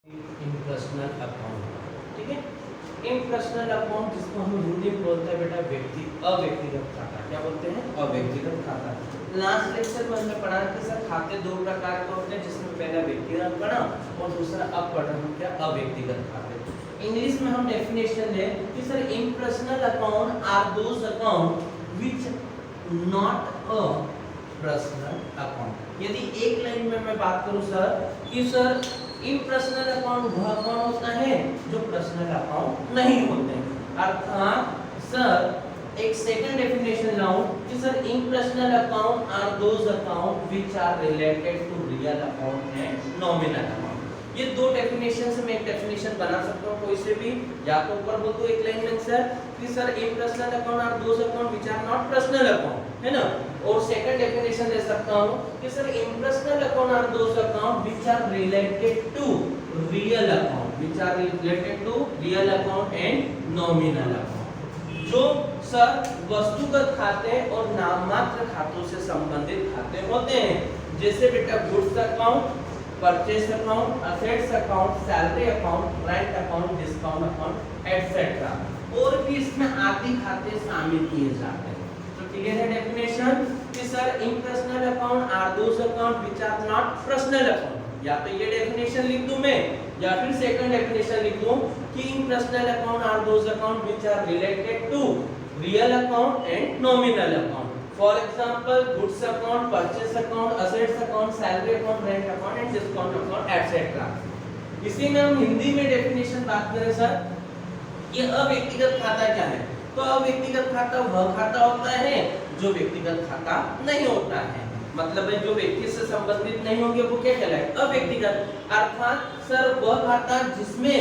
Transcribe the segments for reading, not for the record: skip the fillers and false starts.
Impersonal account, ठीक है। Impersonal account जिसको हम हिंदी में बोलते हैं बेटा अव्यक्तिगत खाता। क्या बोलते हैं? अव्यक्तिगत खाता। लास्ट लेक्चर में हमने पढ़ा कि सर खाते दो प्रकार के होते हैं, जिसमें पहला व्यक्तिगत पढ़ा और दूसरा अब पढ़ रहे हैं क्या? अव्यक्तिगत खाते। इंग्लिश में हम डेफिनेशन है कि sir impersonal account are those account which not a personal account. यदि एक लाइन में मैं बात करूं सर कि सर इम्पर्सनल अकाउंट वह अकाउंट होता है जो पर्सनल अकाउंट नहीं होते। अर्थात सर एक सेकंड डेफिनेशन लाऊं कि sir impersonal account are those account which are related to real account and nominal account. ये दो डेफिनेशन से मैं एक डेफिनेशन बना सकता हूं कोई से भी, या तो ऊपर बोल दो एक लाइन में सर कि sir impersonal account are those account which are not personal account, है ना। और सेकंड डेफिनेशन दे सकता हूं कि sir impersonal account are those account which are related to real account, which are related to real account and nominal account. जो sir वस्तुगत खाते और नाममात्र खातों से संबंधित खाते होते हैं, जैसे बेटा goods account, purchase account, assets account, salary account, rent account, discount account etcetera. और भी इसमें आदि खाते शामिल किए जाते हैं। तो क्लियर है डेफिनेशन कि sir impersonal account are those account which are not personal account. या तो ये डेफिनेशन लिख दूं मैं, या फिर सेकंड डेफिनेशन लिख दूं कि impersonal account are those account which are related to real account and nominal account. For example goods account, purchase account, assets account, salary account, rent account and discount account etcetera. इसी में हम हिंदी में definition बात करें sir, ये अव्यक्तिगत खाता क्या है? तो अव्यक्तिगत खाता वह खाता होता है जो व्यक्तिगत खाता नहीं होता है। मतलब है जो व्यक्ति से संबंधित नहीं होंगे वो क्या कहलाएगा? अव्यक्तिगत। अर्थात सर वह खाता जिसमें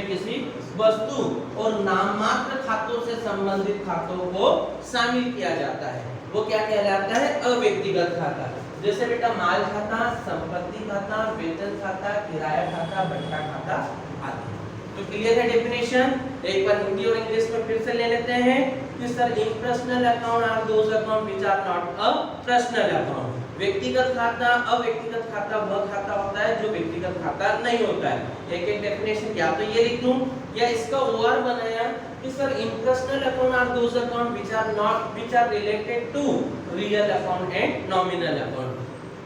किसी वस्तु और नाममात्र खातों से संबंधित खातों को शामिल किया जाता है, वो क्या कहलाता है? अव्यक्तिगत खाता। जैसे बेटा माल खाता, संपत्ति खाता, वेतन खाता, किराया खाता, भत्ता खाता आदि। तो क्लियर है डेफिनेशन? एक बार हिंदी और इंग्लिश में फिर से ले लेते हैं कि sir impersonal account are those account which are not a personal account. व्यक्तिगत खाता, अव्यक्तिगत खाता वह खाता होता है जो व्यक्तिगत खाता नहीं होता है। एक एक डेफिनेशन या तो ये लिख दूं या इसका ओआर बनाया कि sir impersonal account are those account which are related to real account and nominal account.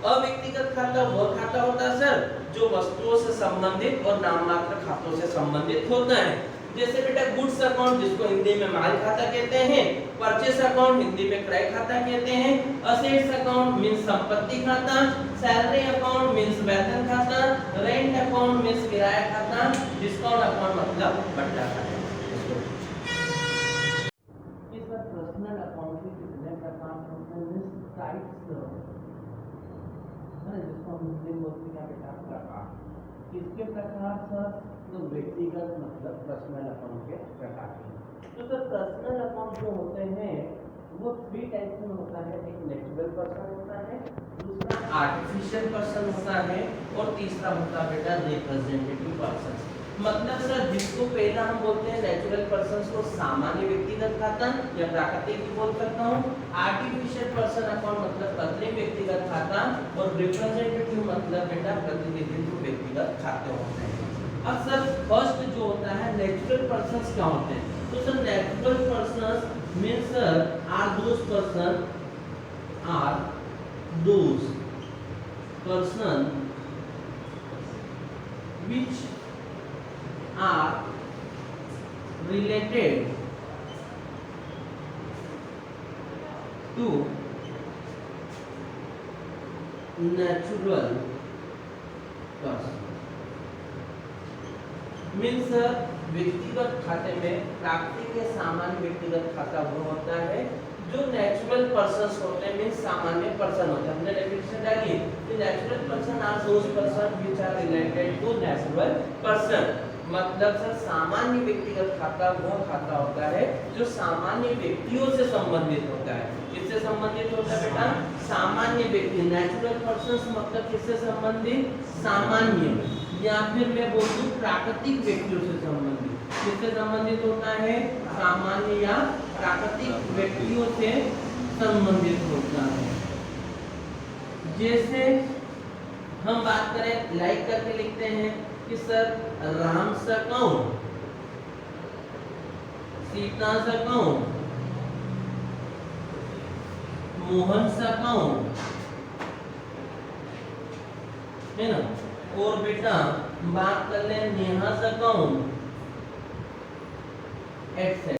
अव्यक्तिगत खाता वह खाता होता है सर जो वस्तुओं से संबंधित और नाममात्र खातों से संबंधित होता है। जैसे बेटा गुड्स अकाउंट जिसको हिंदी में माल खाता कहते हैं, परचेस अकाउंट हिंदी में क्रय खाता कहते हैं, असेट्स अकाउंट मींस संपत्ति खाता, सैलरी अकाउंट मींस वेतन खाता, रेंट अकाउंट मींस किराया खाता, डिस्काउंट अकाउंट मतलब भत्ता खाता। इस पर्सनल अकाउंट के कितने प्रकार होते हैं? टाइप्स है जिसको हम हिंदी में बोलते हैं बेटा प्रकार। किसके प्रकार सर? तो व्यक्तिगत मतलब पर्सनल अकाउंट के प्रकार के। तो सर पर्सनल अकाउंट जो होते हैं वो 3 टाइप्स में होता है। एक नेचुरल पर्सन होता है, दूसरा आर्टिफिशियल पर्सन होता है और तीसरा होता है बेटा रिप्रेजेंटेटिव पर्सन। मतलब सर जिसको पहला हम बोलते हैं नेचुरल पर्सन को सामान्य व्यक्तिगत खाता या प्राकृतिक बोल सकता हूँ, आर्टिफिशियल पर्सन अकाउंट मतलब कृत्रिम व्यक्तिगत खाता और रिप्रेजेंटेटिव मतलब बेटा प्रतिनिधित्व व्यक्तिगत खाते होते हैं। अब सर फर्स्ट जो होता है नेचुरल पर्संस क्या होते हैं? तो sir natural persons means sir are those person which are related to natural person। Means व्यक्तिगत खाते में प्राकृतिक या सामान्य व्यक्तिगत खाता वो होता है जो नेचुरल पर्सन्स होते हैं, मींस सामान्य पर्सन होते हैं। हमने डेफिनेशन डाली कि natural person are those person which are related to natural person. मतलब सर सामान्य व्यक्तिगत खाता वह खाता होता है जो सामान्य व्यक्तियों से संबंधित होता है। किससे संबंधित होता है बेटा? सामान्य व्यक्ति। नेचुरल पर्सन्स मतलब किससे संबंधित? सामान्य, या फिर मैं बोल दूं प्राकृतिक व्यक्तियों से संबंधित। किससे संबंधित होता है? सामान्य या प्राकृतिक व्यक्तियों से संबंधित होता है। जैसे हम बात करें लाइक करके लिखते हैं कि सर राम सा अकाउंट, सीता सा अकाउंट, मोहन सा अकाउंट, है ना। और बेटा बात कर ले नेहा सा अकाउंट, एटसेट्रा।